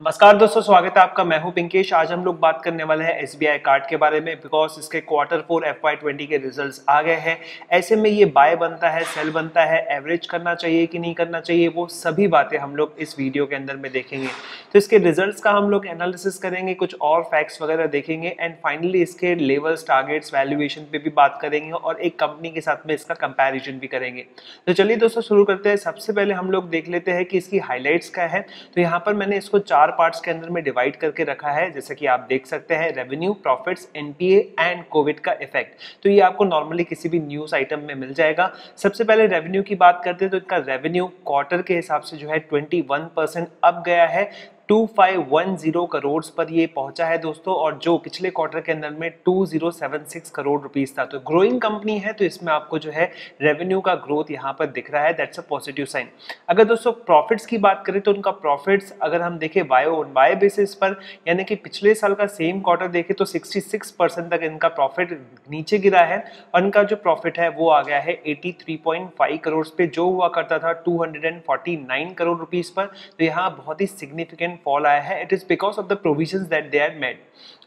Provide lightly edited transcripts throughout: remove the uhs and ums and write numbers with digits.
नमस्कार दोस्तों, स्वागत है आपका। मैं हूं पिंकेश। आज हम लोग बात करने वाले हैं एसबीआई कार्ड के बारे में, बिकॉज इसके क्वार्टर 4 FY20 के रिजल्ट्स आ गए हैं। ऐसे में ये बाय बनता है, सेल बनता है, एवरेज करना चाहिए कि नहीं करना चाहिए, वो सभी बातें हम लोग इस वीडियो के अंदर में देखेंगे। तो इसके रिजल्ट्स का हम लोग एनालिसिस करेंगे, कुछ और फैक्ट्स वगैरह देखेंगे एंड फाइनली इसके लेवल्स, टारगेट्स, वैल्यूएशन पे भी बात करेंगे और एक कंपनी के साथ में इसका कंपैरिजन भी करेंगे। तो चलिए दोस्तों शुरू करते हैं। सबसे पहले हम लोग देख लेते हैं कि इसकी हाईलाइट्स क्या है। तो यहाँ पर मैंने इसको 4 पार्ट्स के अंदर में डिवाइड करके रखा है, जैसे कि आप देख सकते हैं revenue, profits, NPA and Covid का इफेक्ट। तो ये आपको नॉर्मली किसी भी न्यूज आइटम में मिल जाएगा। सबसे पहले रेवेन्यू की बात करते हैं तो इनका रेवेन्यू क्वार्टर के हिसाब से जो है 21% अप गया है, 2510 करोड़ पर ये पहुंचा है दोस्तों, और जो पिछले क्वार्टर के अंदर में 2076 करोड़ रुपीस था। तो ग्रोइंग कंपनी है, तो इसमें आपको जो है रेवेन्यू का ग्रोथ यहाँ पर दिख रहा है, दैट्स अ पॉजिटिव साइन। अगर दोस्तों प्रॉफिट्स की बात करें तो उनका प्रॉफिट्स अगर हम देखें वाई बेसिस पर, यानी कि पिछले साल का सेम क्वार्टर देखें तो 66% तक इनका प्रॉफिट नीचे गिरा है और इनका जो प्रॉफिट है वो आ गया है 83.5 करोड़ पे, जो हुआ करता था 249 करोड़ रुपीस पर। तो यहाँ बहुत ही सिग्निफिकेंट फॉल आया है। It is because of the provisions that they are made.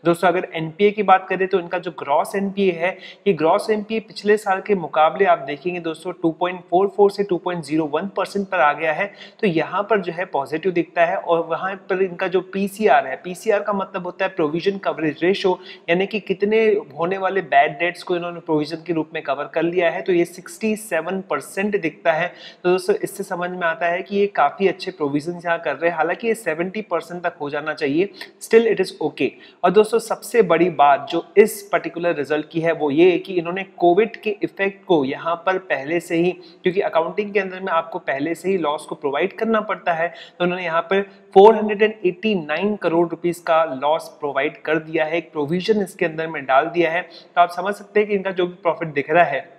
दोस्तों अगर एनपीए की बात करें तो इनका जो ग्रॉस एनपीए है, ये ग्रॉस एनपीए पिछले साल के मुकाबले आप देखेंगे दोस्तों 2.44 से 2.01% पर आ गया है। तो यहाँ पर जो है पॉजिटिव दिखता है। और वहां पर इनका जो पीसीआर है, पीसीआर का मतलब होता है प्रोविजन कवरेज रेशो, यानी कि कितने होने वाले बैड डेट्स को इन्होंने प्रोविजन के रूप में कवर कर लिया है, तो ये 67% दिखता है। तो दोस्तों इससे समझ में आता है कि ये काफी अच्छे प्रोविजन यहाँ कर रहे हैं। हालांकि ये 70% तक हो जाना चाहिए, स्टिल इट इज ओके। और दोस्तों सबसे बड़ी बात जो इस पर्टिकुलर रिजल्ट की है वो ये है कि इन्होंने कोविड के इफेक्ट को यहाँ पर पहले से ही, क्योंकि अकाउंटिंग के अंदर में आपको पहले से ही लॉस को प्रोवाइड करना पड़ता है, तो उन्होंने यहाँ पर 489 करोड़ रुपीस का लॉस प्रोवाइड कर दिया है, एक प्रोविजन इसके अंदर में डाल दिया है। तो आप समझ सकते हैं कि इनका जो भी प्रॉफिट दिख रहा है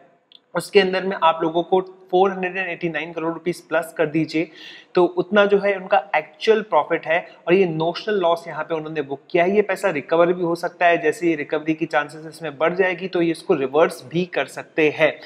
उसके अंदर में आप लोगों को 489 करोड़ रुपीस प्लस कर दीजिए, तो उतना जो है उनका एक्चुअल प्रॉफिट है। और ये नोशनल लॉस यहाँ पे उन्होंने बुक किया है। ये पैसा रिकवर भी हो सकता है, जैसे ये रिकवरी की चांसेस इसमें बढ़ जाएगी तो ये इसको रिवर्स भी कर सकते हैं।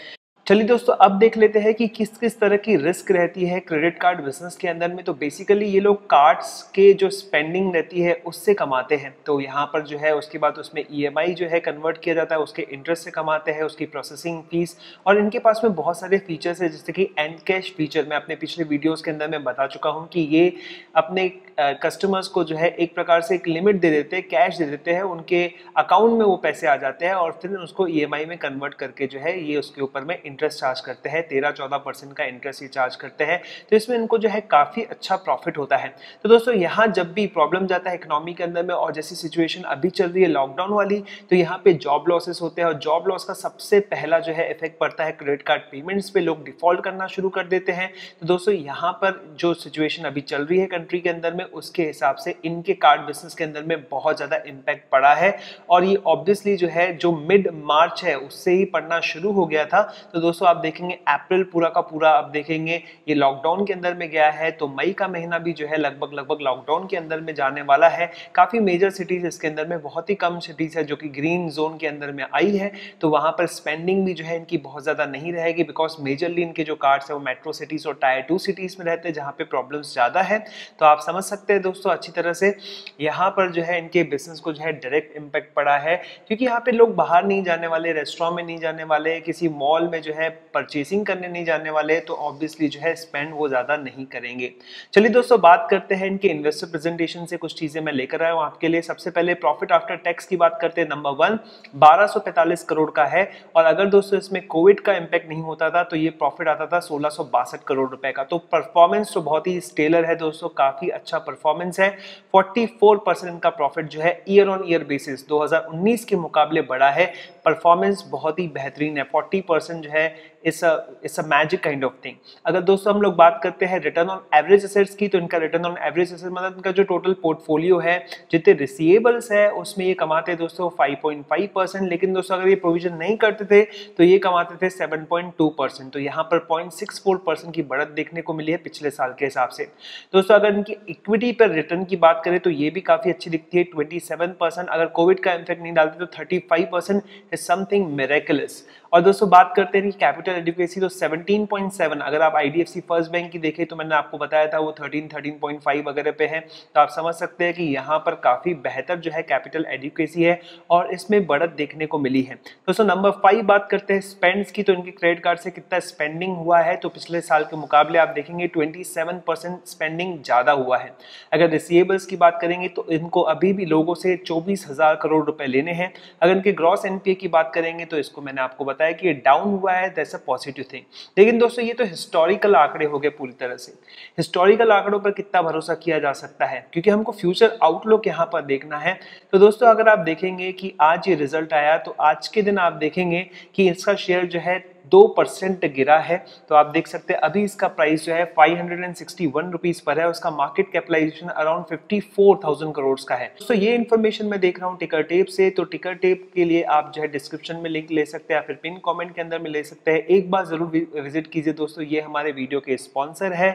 चलिए दोस्तों अब देख लेते हैं कि किस किस तरह की रिस्क रहती है क्रेडिट कार्ड बिजनेस के अंदर में। तो बेसिकली ये लोग कार्ड्स के जो स्पेंडिंग रहती है उससे कमाते हैं। तो यहाँ पर जो है उसके बाद उसमें ईएमआई जो है कन्वर्ट किया जाता है, उसके इंटरेस्ट से कमाते हैं, उसकी प्रोसेसिंग फीस। और इनके पास में बहुत सारे फीचर्स है, जैसे कि एंड कैश फीचर। मैं अपने पिछले वीडियोस के अंदर में बता चुका हूँ कि ये अपने कस्टमर्स को जो है एक प्रकार से एक लिमिट दे देते हैं, कैश दे देते हैं, उनके अकाउंट में वो पैसे आ जाते हैं और फिर उसको ईएमआई में कन्वर्ट करके जो है ये उसके ऊपर में इंटरेस्ट चार्ज करते हैं। 13-14% का इंटरेस्ट ये चार्ज करते हैं। तो इसमें इनको जो है काफी अच्छा प्रॉफिट होता है। तो दोस्तों यहाँ जब भी प्रॉब्लम जाता है इकोनॉमी के अंदर में, और जैसी सिचुएशन अभी चल रही है लॉकडाउन वाली, तो यहाँ पे जॉब लॉसेस होते हैं और जॉब लॉस का सबसे पहला जो है इफेक्ट पड़ता है क्रेडिट कार्ड पेमेंट्स पे। लोग डिफॉल्ट करना शुरू कर देते हैं। तो दोस्तों यहाँ पर जो सिचुएशन अभी चल रही है कंट्री के अंदर में, उसके हिसाब से इनके कार्ड बिजनेस के अंदर में बहुत ज्यादा इंपैक्ट पड़ा है। और ये ऑब्वियसली जो है जो मिड मार्च है उससे ही पड़ना शुरू हो गया था। तो दोस्तों आप देखेंगे अप्रैल पूरा का पूरा आप देखेंगे ये लॉकडाउन के अंदर में गया है। तो मई का महीना भी जो है लगभग लॉकडाउन के अंदर में जाने वाला है। काफी मेजर सिटीज इसके अंदर में, बहुत ही कम सिटीज है जो कि ग्रीन जोन के अंदर में आई है। तो वहां पर स्पेंडिंग भी जो है इनकी बहुत ज्यादा नहीं रहेगी, बिकॉज मेजरली इनके जो कार्ड्स है वो मेट्रो सिटीज और टायर 2 सिटीज में रहते हैं जहां पे प्रॉब्लम्स ज्यादा है। तो आप समझ सकते हैं दोस्तों अच्छी तरह से यहाँ पर जो है इनके बिजनेस को जो है डायरेक्ट इंपैक्ट पड़ा है, क्योंकि यहाँ पे लोग बाहर नहीं जाने वाले, रेस्टोरेंट में नहीं जाने वाले, किसी मॉल में जो है परचेसिंग करने नहीं जाने वाले, तो ऑब्वियसली जो है स्पेंड वो ज्यादा नहीं करेंगे। चलिए दोस्तों बात करते हैं इनके इन्वेस्टर प्रेजेंटेशन से। कुछ चीजें मैं लेकर आया हूं आपके लिए। सबसे पहले प्रॉफिट आफ्टर टैक्स की बात करते हैं। नंबर 1 1245 करोड़ का है, और अगर दोस्तों इसमें कोविड का इंपैक्ट नहीं होता था तो ये प्रॉफिट आता था 1662 करोड़ रुपए का। तो परफॉर्मेंस तो बहुत ही स्टेलर है दोस्तों, काफी अच्छा परफॉर्मेंस है। 44% का प्रॉफिट जो है ईयर ऑन ईयर बेसिस 2019 के मुकाबले बढ़ा है। परफॉर्मेंस बहुत ही बेहतरीन है। 40% जो है it's a magic kind of thing. अगर दोस्तों हम लोग बात करते हैं रिटर्न ऑन एवरेज एसेट्स की, तो इनका रिटर्न ऑन एवरेज एसेट्स मतलब इनका जो टोटल पोर्टफोलियो है, जितने रिसीवेबल्स है उसमें ये कमाते हैं दोस्तों 5.5%। लेकिन दोस्तों अगर ये प्रोविजन नहीं करते थे तो ये कमाते थे 7.2%। तो यहाँ पर 0.64% की बढ़त देखने को मिली है पिछले साल के हिसाब से। दोस्तों अगर इनकी इक्विटी पर रिटर्न की बात करें तो ये भी काफी अच्छी दिखती है, 27%। अगर कोविड का इम्पैक्ट नहीं डालते तो 35% इज समथिंग मिरेकलस। और दोस्तों बात करते हैं कि कैपिटल एडिक्वेसी तो 17.7, अगर आप आईडीएफसी फर्स्ट बैंक की देखें तो मैंने आपको बताया था वो 13.5 वगैरह पे है। तो आप समझ सकते हैं कि यहाँ पर काफी बेहतर जो है कैपिटल एडिक्वेसी है और इसमें बढ़त देखने को मिली है। दोस्तों नंबर 5 बात करते हैं स्पेंड्स की, तो इनके क्रेडिट कार्ड से कितना स्पेंडिंग हुआ है, तो पिछले साल के मुकाबले आप देखेंगे 27% स्पेंडिंग ज्यादा हुआ है। अगर रिसीवेबल्स की बात करेंगे तो इनको अभी भी लोगों से 24,000 करोड़ रुपए लेने हैं। अगर इनके ग्रॉस एनपीए की बात करेंगे तो इसको मैंने आपको बताया कि ये डाउन हुआ है, दैट्स अ पॉजिटिव थिंग। लेकिन दोस्तों ये तो हिस्टोरिकल आंकड़े हो गए पूरी तरह से। हिस्टोरिकल आंकड़ों पर कितना भरोसा किया जा सकता है, क्योंकि हमको फ्यूचर आउटलुक यहाँ पर देखना है। तो दोस्तों अगर आप देखेंगे कि आज ये रिजल्ट आया तो आज के दिन आप देखेंगे कि इसका शेयर जो है 2% गिरा है। तो आप देख सकते हैं अभी इसका प्राइस जो है 561 रुपीज पर है, उसका मार्केट कैपिटलाइजेशन अराउंड 54,000 करोड़ का है। तो ये इन्फॉर्मेशन मैं देख रहा हूँ टिकर टेप से, तो टिकर टेप के लिए आप जो है डिस्क्रिप्शन में लिंक ले सकते हैं या फिर पिन कमेंट के अंदर में ले सकते हैं। एक बार जरूर विजिट कीजिए दोस्तों, ये हमारे वीडियो के स्पॉन्सर है।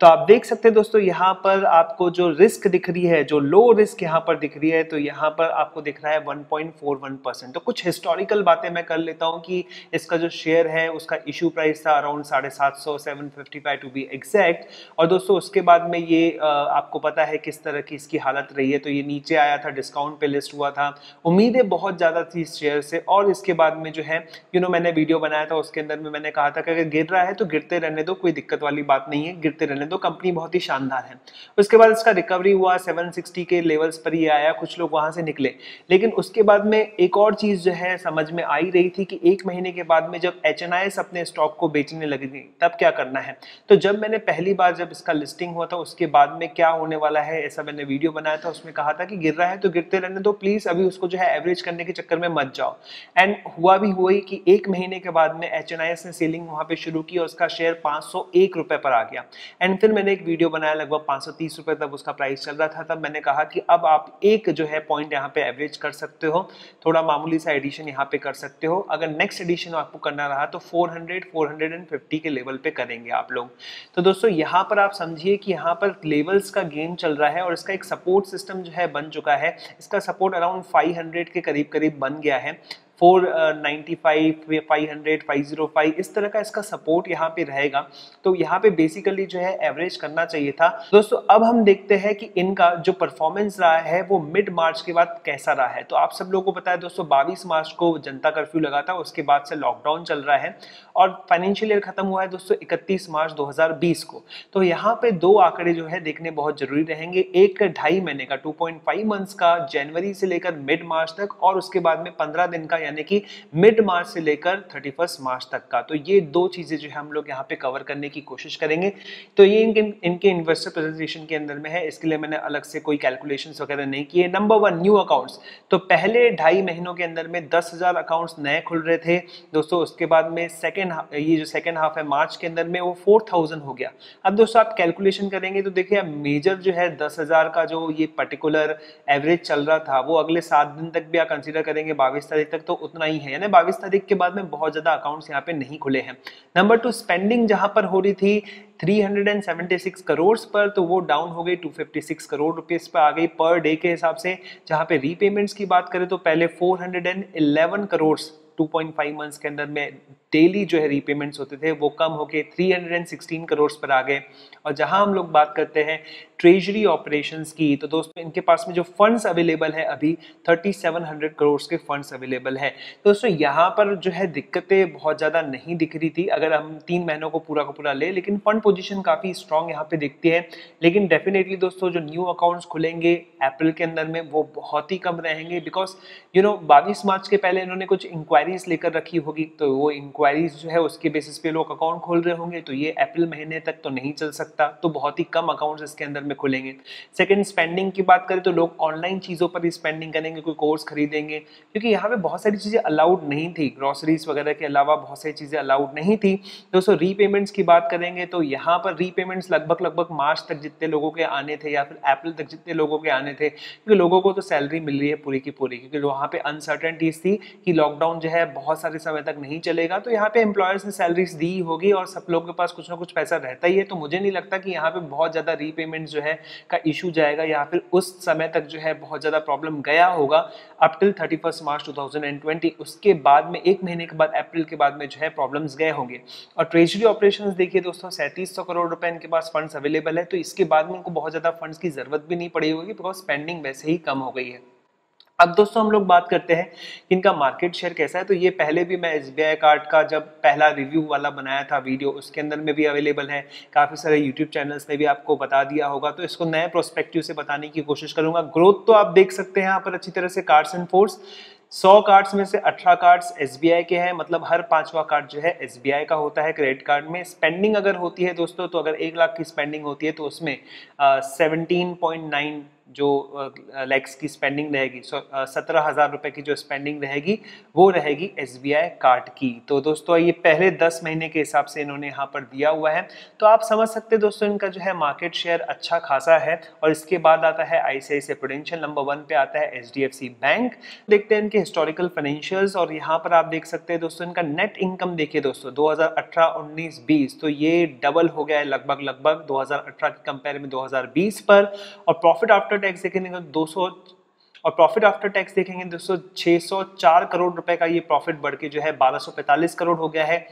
तो आप देख सकते हैं दोस्तों यहाँ पर आपको जो रिस्क दिख रही है, जो लो रिस्क यहाँ पर दिख रही है, तो यहाँ पर आपको दिख रहा है 1.41%। तो कुछ हिस्टोरिकल बातें मैं कर लेता हूँ कि इसका जो शेयर है उसका इशू प्राइस था अराउंड 750, 755 टू बी एग्जैक्ट। और दोस्तों उसके बाद में ये आपको पता है किस तरह की इसकी हालत रही है। तो ये नीचे आया था, डिस्काउंट पे लिस्ट हुआ था, उम्मीदें बहुत ज्यादा थी इस शेयर से, और इसके बाद में जो है मैंने वीडियो बनाया था उसके अंदर में मैंने कहा था कि अगर गिर रहा है तो गिरते रहने दो, कोई दिक्कत वाली बात नहीं है, गिरते रहने दो, कंपनी बहुत ही शानदार है। उसके बाद इसका रिकवरी हुआ, 760 के लेवल्स पर ही आया, कुछ लोग वहां से निकले। लेकिन उसके बाद में एक और चीज जो है समझ में आई रही थी कि एक महीने के बाद में जब एचएनआईएस अपने स्टॉक को बेचने लगेगी तब क्या करना है। तो जब मैंने पहली बार जब इसका लिस्टिंग हुआ था उसके बाद में क्या होने वाला है ऐसा मैंने वीडियो बनाया था, उसमें कहा था कि गिर रहा है तो गिरते रहने दो, प्लीज अभी उसको जो है एवरेज करने के चक्कर में मत जाओ। एंड हुआ भी हुई कि एक महीने के बाद में एचएनआईएस ने सेलिंग वहां पे शुरू की और उसका शेयर 501 रुपए पर आ गया। एंड फिर मैंने एक वीडियो बनाया लगभग 530 रुपए तब उसका प्राइस चल रहा था। तब मैंने कहा कि अब आप एक जो है पॉइंट यहाँ पे एवरेज कर सकते हो, थोड़ा मामूली सा एडिशन यहाँ पे कर सकते हो। अगर नेक्स्ट एडिशन आपको करना रहा तो 450 के लेवल पे करेंगे आप लोग। तो दोस्तों यहाँ पर आप समझिए कि यहाँ पर लेवल्स का गेम चल रहा है और इसका एक सपोर्ट सिस्टम जो है बन चुका है। इसका सपोर्ट अराउंड 500 के करीब करीब बन गया है। 495, 500, 505 इस तरह का इसका सपोर्ट यहाँ पे रहेगा। तो यहाँ पे बेसिकली जो है एवरेज करना चाहिए था। दोस्तों अब हम देखते हैं कि इनका जो परफॉर्मेंस रहा है वो मिड मार्च के बाद कैसा रहा है। तो आप सब लोगों को पता है दोस्तों 22 मार्च को जनता कर्फ्यू लगा था, उसके बाद से लॉकडाउन चल रहा है और फाइनेंशियल ईयर खत्म हुआ है दोस्तों 31 मार्च 2020 को। तो यहाँ पे दो आंकड़े जो है देखने बहुत जरूरी रहेंगे, एक 2.5 महीने का 2.5 मंथ्स का जनवरी से लेकर मिड मार्च तक, और उसके बाद में 15 दिन का यानी कि मिड मार्च से लेकर 31 मार्च तक का। तो ये दो चीजें जो है हम लोग यहाँ पे कवर करने की कोशिश करेंगे। तो ये इनके इन्वेस्टर प्रेजेंटेशन के अंदर में है, इसके लिए मैंने अलग से कोई कैलकुलेशंस वगैरह नहीं किए। नंबर 1 न्यू अकाउंट्स, तो पहले 2.5 महीनों के अंदर में 10,000 अकाउंट्स नए खुल रहे थे दोस्तों। उसके बाद में ये जो सेकेंड हाफ है मार्च के अंदर में वो 4,000 हो गया। अब दोस्तों आप कैलकुलेशन करेंगे तो देखिए मेजर जो है 10,000 का जो ये पर्टिकुलर एवरेज चल रहा था वो अगले 7 दिन तक भी आप कंसीडर करेंगे 22 तारीख तक तो उतना ही है, यानी 22 तारीख के बाद में बहुत ज्यादा अकाउंट्स यहाँ पे नहीं खुले हैं। नंबर 2 स्पेंडिंग जहां पर हो रही थी 376 करोड़ पर, तो वो डाउन हो गई 256 करोड़ रुपीस पर आ गई पर डे के हिसाब से। जहां पे रीपेमेंट्स की बात करें तो पहले 411 करोड़ 2.5 मंथ्स के अंदर में डेली जो है रीपेमेंट्स होते थे वो कम होके 316 करोड़ पर आ गए। और जहां हम लोग बात करते हैं ट्रेजरी ऑपरेशंस की, तो दोस्तों इनके पास में जो फंड्स अवेलेबल है अभी 3700 करोड़ के फंड्स अवेलेबल है। दोस्तों यहाँ पर जो है दिक्कतें बहुत ज्यादा नहीं दिख रही थी अगर हम 3 महीनों को पूरा का पूरा ले, लेकिन फंड पोजीशन काफी स्ट्रांग यहाँ पे दिखती है। लेकिन डेफिनेटली दोस्तों जो न्यू अकाउंट्स खुलेंगे अप्रैल के अंदर में वो बहुत ही कम रहेंगे, बिकॉज 22 मार्च के पहले इन्होंने कुछ इंक्वायरीज लेकर रखी होगी, तो वो इंक्वायरीज जो है उसके बेसिस पे लोग अकाउंट खोल रहे होंगे, तो ये अप्रैल महीने तक तो नहीं चल सकता, तो बहुत ही कम अकाउंट्स इसके अंदर में खुलेंगे। सेकंड स्पेंडिंग की बात करें तो लोग ऑनलाइन चीजों पर ही स्पेंडिंग करेंगे, कोई कोर्स खरीदेंगे, क्योंकि यहाँ पे बहुत सारी चीजें अलाउड नहीं थी, ग्रोसरीज वगैरह के अलावा बहुत सारी चीजें अलाउड नहीं थी। दोस्तों रीपेमेंट्स की बात करेंगे तो यहाँ पर रीपेमेंट्स लगभग मार्च तक जितने लोगों के आने थे या फिर अप्रैल तक जितने लोगों के आने थे, क्योंकि लोगों को तो सैलरी मिल रही है पूरी की पूरी, क्योंकि वहां पे अनसर्टेनिटीज थी कि लॉकडाउन जो है है बहुत सारे समय तक नहीं चलेगा, तो यहाँ पे एम्प्लॉयर्स ने सैलरीज दी होगी और सब लोगों के पास कुछ ना कुछ पैसा रहता ही है, तो मुझे नहीं लगता कि यहाँ पे बहुत ज़्यादा रीपेमेंट जो है का इशू जाएगा या फिर उस समय तक जो है बहुत ज़्यादा प्रॉब्लम गया होगा अप टिल 31 मार्च 2020। उसके बाद में एक महीने के बाद अप्रैल के बाद में जो है प्रॉब्लम्स गए होंगे। और ट्रेजरी ऑपरेशंस देखिए दोस्तों, 3700 करोड़ रुपए इनके पास फंड्स अवेलेबल है, तो इसके बाद में उनको बहुत ज़्यादा फंड्स की जरूरत भी नहीं पड़ी होगी बिकॉज स्पेंडिंग वैसे ही कम हो गई है। अब दोस्तों हम लोग बात करते हैं कि इनका मार्केट शेयर कैसा है। तो ये पहले भी मैं एसबीआई कार्ड का जब पहला रिव्यू वाला बनाया था वीडियो, उसके अंदर में भी अवेलेबल है, काफ़ी सारे यूट्यूब चैनल्स ने भी आपको बता दिया होगा, तो इसको नए प्रोस्पेक्टिव से बताने की कोशिश करूंगा। ग्रोथ तो आप देख सकते हैं यहाँ पर अच्छी तरह से, कार्ड्स एंड फोर्स 100 कार्ड्स में से 18 कार्ड्स एसबीआई के हैं, मतलब हर 5वां कार्ड जो है एसबीआई का होता है क्रेडिट कार्ड में। स्पेंडिंग अगर होती है दोस्तों, तो अगर 1 लाख की स्पेंडिंग होती है तो उसमें 17.9 जो लैक्स की स्पेंडिंग रहेगी, 17,000 रुपए की जो स्पेंडिंग रहेगी वो रहेगी एसबीआई कार्ड की। तो दोस्तों ये पहले 10 महीने के हिसाब से इन्होंने यहाँ पर दिया हुआ है, तो आप समझ सकते हैं दोस्तों इनका जो है मार्केट शेयर अच्छा खासा है। और इसके बाद आता है आईसीआईसीआई प्रूडेंशियल, नंबर 1 पे आता है एचडीएफसी बैंक। देखते हैं इनके हिस्टोरिकल फाइनेंशियल्स, और यहाँ पर आप देख सकते हैं दोस्तों इनका नेट इनकम देखिए दोस्तों 2018-19-20, तो ये डबल हो गया है लगभग 2018 के कंपेयर में 2020 पर। और प्रॉफिट आफ्टर टैक्स देखेंगे 200, और प्रॉफिट आफ्टर टैक्स देखेंगे दोस्तों 604 करोड़ रुपए का ये प्रॉफिट बढ़ के जो है 1245 करोड़ हो गया है।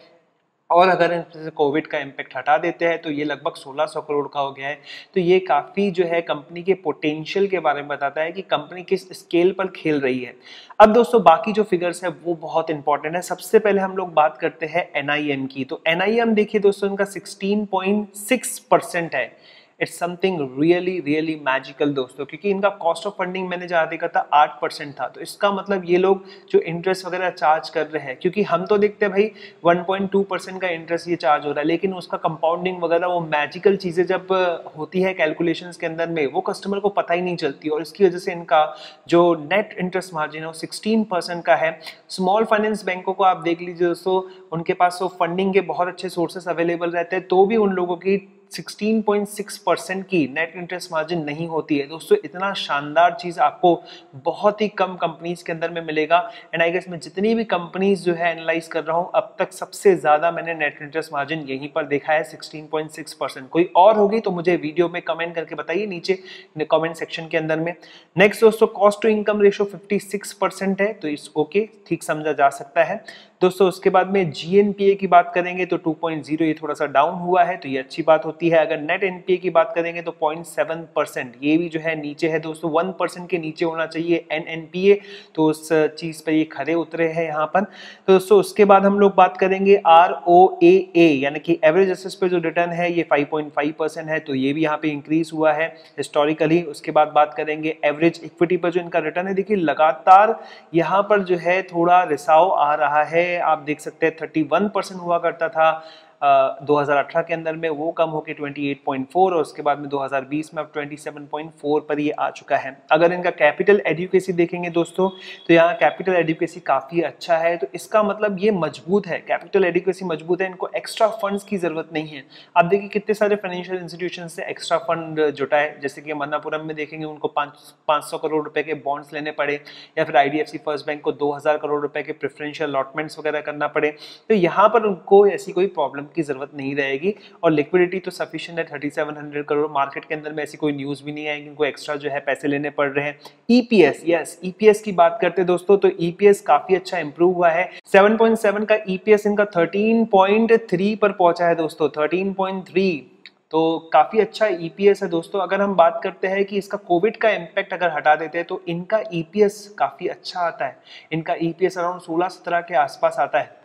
और अगर इसमें कोविड का इम्पैक्ट हटा देते हैं तो ये लगभग 1600 करोड़ का हो गया है। तो ये काफ़ी जो है कंपनी के पोटेंशियल के बारे में बताता है कि कंपनी किस स्केल पर खेल रही है। अब दोस्तों बाकी जो फिगर्स है वो बहुत इंपॉर्टेंट है। सबसे पहले हम लोग बात करते हैं एनआईएम की। तो एनआईएम देखिए दोस्तों इनका 16.6% है। इट्स समथिंग रियली मैजिकल दोस्तों, क्योंकि इनका कॉस्ट ऑफ फंडिंग मैंने जहाँ देखा था 8% था। तो इसका मतलब ये लोग जो इंटरेस्ट वगैरह चार्ज कर रहे हैं, क्योंकि हम तो देखते हैं भाई 1.2% का इंटरेस्ट ये चार्ज हो रहा है, लेकिन उसका कंपाउंडिंग वगैरह वो मैजिकल चीज़ें जब होती है कैलकुलेशंस के अंदर में, वो कस्टमर को पता ही नहीं चलती, और इसकी वजह से इनका जो नेट इंटरेस्ट मार्जिन है वो 16% का है। स्मॉल फाइनेंस बैंकों को आप देख लीजिए दोस्तों, उनके पास तो फंडिंग के बहुत अच्छे सोर्सेस अवेलेबल रहते हैं, तो भी उन लोगों की 16.6% की नेट इंटरेस्ट मार्जिन नहीं होती है। दोस्तों इतना शानदार चीज आपको बहुत ही कम कंपनीज के अंदर में मिलेगा। एंड आई गेस मैं जितनी भी कंपनीज जो है एनालाइज कर रहा हूं, अब तक सबसे ज्यादा मैंने नेट इंटरेस्ट मार्जिन यहीं पर देखा है 16.6%। कोई और होगी तो मुझे वीडियो में कमेंट करके बताइए नीचे कमेंट सेक्शन के अंदर में। नेक्स्ट दोस्तों कॉस्ट टू इनकम रेशियो 56% है, तो इस ओके ठीक समझा जा सकता है दोस्तों। उसके बाद में जीएनपीए की बात करेंगे तो 2.0, ये थोड़ा सा डाउन हुआ है, तो ये अच्छी बात होती है। अगर नेट एनपीए की बात करेंगे तो 0.7%, ये भी जो है नीचे है दोस्तों। 1% के नीचे होना चाहिए एनएनपीए, तो उस चीज पर ये खरे उतरे हैं यहाँ पर। तो दोस्तों उसके बाद हम लोग बात करेंगे आरओएए, यानी कि एवरेज एसेट्स पे जो रिटर्न है ये 5.5% है, तो ये भी यहाँ पे इंक्रीज हुआ है हिस्टोरिकली। उसके बाद बात करेंगे एवरेज इक्विटी पर जो इनका रिटर्न है, देखिए लगातार यहाँ पर जो है थोड़ा रिसाव आ रहा है। आप देख सकते हैं 31% हुआ करता था 2018 के अंदर में, वो कम होकर 28.4, और उसके बाद में 2020 में अब 27.4 पर ये आ चुका है। अगर इनका कैपिटल एडिक्वेसी देखेंगे दोस्तों, तो यहाँ कैपिटल एडिक्वेसी काफ़ी अच्छा है, तो इसका मतलब ये मजबूत है, कैपिटल एडिक्वेसी मजबूत है, इनको एक्स्ट्रा फंड्स की जरूरत नहीं है। आप देखिए कितने सारे फाइनेंशियल इंस्टीट्यूशन से एक्स्ट्रा फंड जुटाए, जैसे कि मन्नापुरम में देखेंगे उनको 500 करोड़ रुपए के बॉन्ड्स लेने पड़े, या फिर आईडीएफसी फर्स्ट बैंक को 2000 करोड़ रुपए के प्रेफरेंशियल अलॉटमेंट्स वगैरह करना पड़े। तो यहाँ पर उनको ऐसी कोई प्रॉब्लम की जरूरत नहीं रहेगी, और लिक्विडिटी तो सफिशिएंट है 3700 करोड़। मार्केट के अंदर में ऐसी कोई न्यूज भी नहीं आएगी इनको एक्स्ट्रा जो है पैसे लेने पड़ रहे हैं। ईपीएस, यस ईपीएस की बात करते हैं दोस्तों, तो ईपीएस काफी अच्छा इंप्रूव हुआ है। 7.7 का ईपीएस इनका 13.3 पर पहुंचा है दोस्तों, 13.3, तो काफी अच्छा ईपीएस है दोस्तों। अगर हम बात करते हैं कि इसका कोविड का इम्पैक्ट अगर हटा देते हैं तो इनका ईपीएस काफी अच्छा आता है। इनका ईपीएस अराउंड 16-17 के आसपास आता है।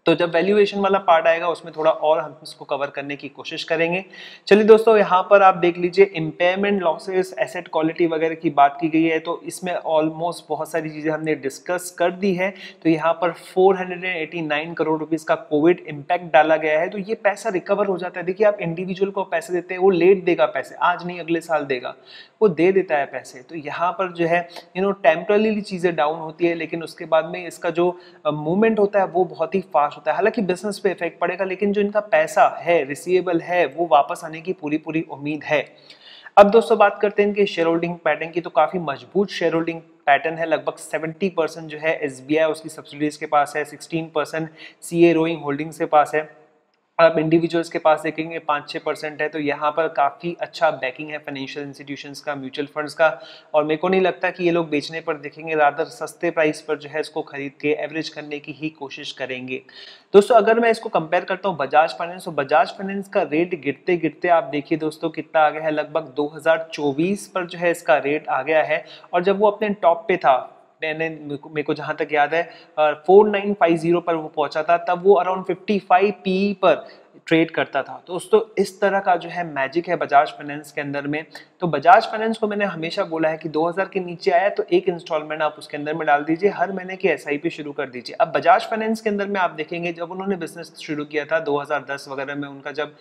तो जब वैल्यूएशन वाला पार्ट आएगा उसमें थोड़ा और हम इसको कवर करने की कोशिश करेंगे। चलिए दोस्तों यहाँ पर आप देख लीजिए इम्पेयरमेंट लॉसेस, एसेट क्वालिटी वगैरह की बात की गई है, तो इसमें ऑलमोस्ट बहुत सारी चीजें हमने डिस्कस कर दी है। तो यहाँ पर 489 करोड़ रुपीस का कोविड इम्पैक्ट डाला गया है, तो ये पैसा रिकवर हो जाता है। देखिए आप इंडिविजुअल को पैसे देते हैं, वो लेट देगा पैसे, आज नहीं अगले साल देगा, वो दे देता है पैसे। तो यहाँ पर जो है टेम्परली चीजें डाउन होती है, लेकिन उसके बाद में इसका जो मूवमेंट होता है वो बहुत ही फास्ट होता है। हालांकि बिजनेस पे इफेक्ट पड़ेगा, लेकिन जो इनका पैसा है रिसीवेबल है वो वापस आने की पूरी उम्मीद है। अब दोस्तों बात करते हैं इनके शेयर होल्डिंग पैटर्न की, तो काफी मजबूत शेयर होल्डिंग पैटर्न है लगभग 70% जो है SBI उसकी सब्सिडीज के पास है, 16% CA रोइंग होल्डिंग्स के पास है। आप इंडिविजुअल्स के पास देखेंगे 5-6% है। तो यहाँ पर काफ़ी अच्छा बैकिंग है फाइनेंशियल इंस्टीट्यूशंस का, म्यूचुअल फंड्स का, और मेरे को नहीं लगता कि ये लोग बेचने पर दिखेंगे, रादर सस्ते प्राइस पर जो है इसको खरीद के एवरेज करने की ही कोशिश करेंगे। दोस्तों अगर मैं इसको कंपेयर करता हूँ बजाज फाइनेंस, तो बजाज फाइनेंस का रेट गिरते गिरते आप देखिए दोस्तों कितना आ गया है, लगभग 2024 पर जो है इसका रेट आ गया है। और जब वो अपने टॉप पे था, मेरे को जहां तक याद है 4950 पर वो पहुंचा था, तब वो अराउंड 55 PE पर ट्रेड करता था। तो दोस्तों इस तरह का जो है मैजिक है बजाज फाइनेंस के अंदर में। तो बजाज फाइनेंस को मैंने हमेशा बोला है कि 2000 के नीचे आया तो एक इंस्टॉलमेंट आप उसके अंदर में डाल दीजिए, हर महीने की SIP शुरू कर दीजिए। अब बजाज फाइनेंस के अंदर में आप देखेंगे जब उन्होंने बिजनेस शुरू किया था 2010 वगैरह में उनका, जब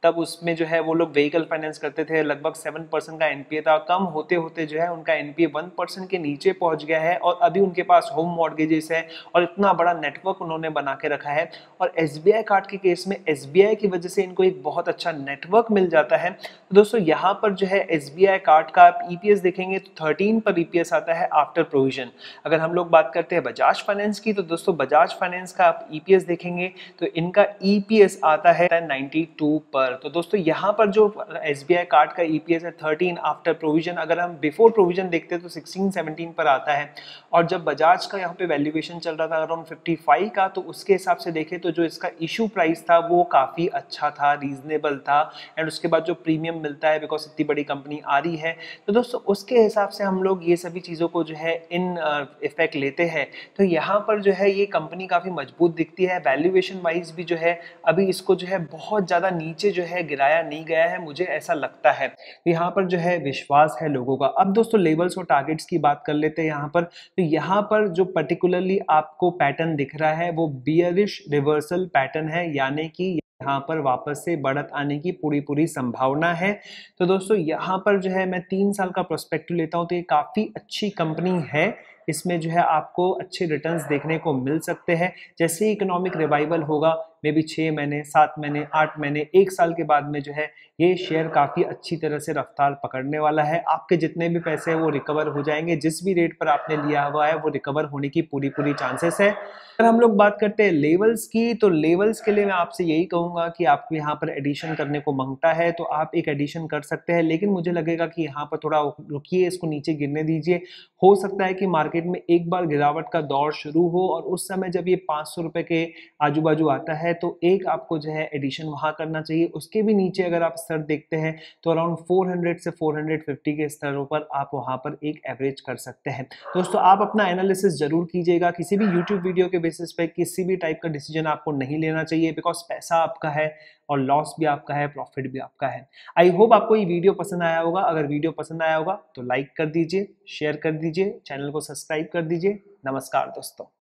तब उसमें जो है वो लोग व्हीकल फाइनेंस करते थे, लगभग 7% का NPA था। कम होते होते जो है उनका NPA 1% के नीचे पहुंच गया है, और अभी उनके पास होम मॉर्गेजेस है और इतना बड़ा नेटवर्क उन्होंने बना के रखा है। और SBI कार्ड के केस में SBI की वजह से इनको एक बहुत अच्छा नेटवर्क मिल जाता है। तो दोस्तों यहाँ पर जो है SBI कार्ड का आप EPS देखेंगे तो 13 पर EPS आता है आफ्टर प्रोविजन। अगर हम लोग बात करते हैं बजाज फाइनेंस की, तो दोस्तों बजाज फाइनेंस का आप EPS देखेंगे तो इनका EPS आता है 92 पर। तो दोस्तों यहाँ पर जो SBI कार्ड का EPS है 13 आफ्टर प्रोविजन, अगर हम बिफोर प्रोविजन देखते हैं तो 16-17 पर आता है। और जब बजाज का यहाँ पे वैल्यूएशन चल रहा था अराउंड 55 का, तो उसके हिसाब से देखें तो जो इसका इशू प्राइस था वो काफ़ी अच्छा था, रीजनेबल था। एंड उसके बाद जो प्रीमियम मिलता है बिकॉज इतनी बड़ी कंपनी आ रही है, तो दोस्तों उसके हिसाब से हम लोग ये सभी चीज़ों को जो है इन इफेक्ट लेते हैं। तो यहाँ पर जो है ये कंपनी काफ़ी मजबूत दिखती है, वैल्यूएशन वाइज भी जो है अभी इसको जो है बहुत ज़्यादा नीचे जो है गिराया नहीं गया है, मुझे ऐसा लगता है। यहाँ पर जो है विश्वास है लोगों का। अब दोस्तों लेवल्स और टारगेट्स की बात कर लेते हैं यहाँ पर। तो यहाँ पर जो पर्टिकुलरली आपको पैटर्न दिख रहा है वो बियरिश रिवर्सल पैटर्न है, यानी कि यहाँ पर वापस से बढ़त आने की पूरी संभावना है। तो दोस्तों यहाँ पर जो है मैं 3 साल का प्रोस्पेक्टिव लेता हूँ तो ये काफ़ी अच्छी कंपनी है, इसमें जो है आपको अच्छे रिटर्न्स देखने को मिल सकते हैं। जैसे ही इकोनॉमिक रिवाइवल होगा, मे बी 6 महीने, 7 महीने, 8 महीने, 1 साल के बाद में जो है ये शेयर काफ़ी अच्छी तरह से रफ्तार पकड़ने वाला है। आपके जितने भी पैसे हैं वो रिकवर हो जाएंगे, जिस भी रेट पर आपने लिया हुआ है वो रिकवर होने की पूरी चांसेस है। अगर हम लोग बात करते हैं लेवल्स की, तो लेवल्स के लिए मैं आपसे यही कहूँगा कि आपको यहाँ पर एडिशन करने को मांगता है तो आप एक एडिशन कर सकते हैं, लेकिन मुझे लगेगा कि यहाँ पर थोड़ा रुकिए, इसको नीचे गिरने दीजिए। हो सकता है कि मार्केट में एक बार गिरावट का दौर शुरू हो और उस समय जब ये 500 रुपए के आजू बाजू आता है तो एक आपको जो है एडिशन वहां करना चाहिए। उसके भी नीचे अगर आप स्तर देखते हैं तो अराउंड 400 से 450 के स्तरों पर आप वहां पर एक एवरेज कर सकते हैं। दोस्तों आप अपना एनालिसिस जरूर कीजिएगा, किसी भी यूट्यूब वीडियो के बेसिस पे किसी भी टाइप का डिसीजन आपको नहीं लेना चाहिए, बिकॉज पैसा आपका है और लॉस भी आपका है, प्रॉफिट भी आपका है। आई होप आपको ये वीडियो पसंद आया होगा। अगर वीडियो पसंद आया होगा तो लाइक कर दीजिए, शेयर कर दीजिए, चैनल को सब्सक्राइब कर दीजिए। नमस्कार दोस्तों।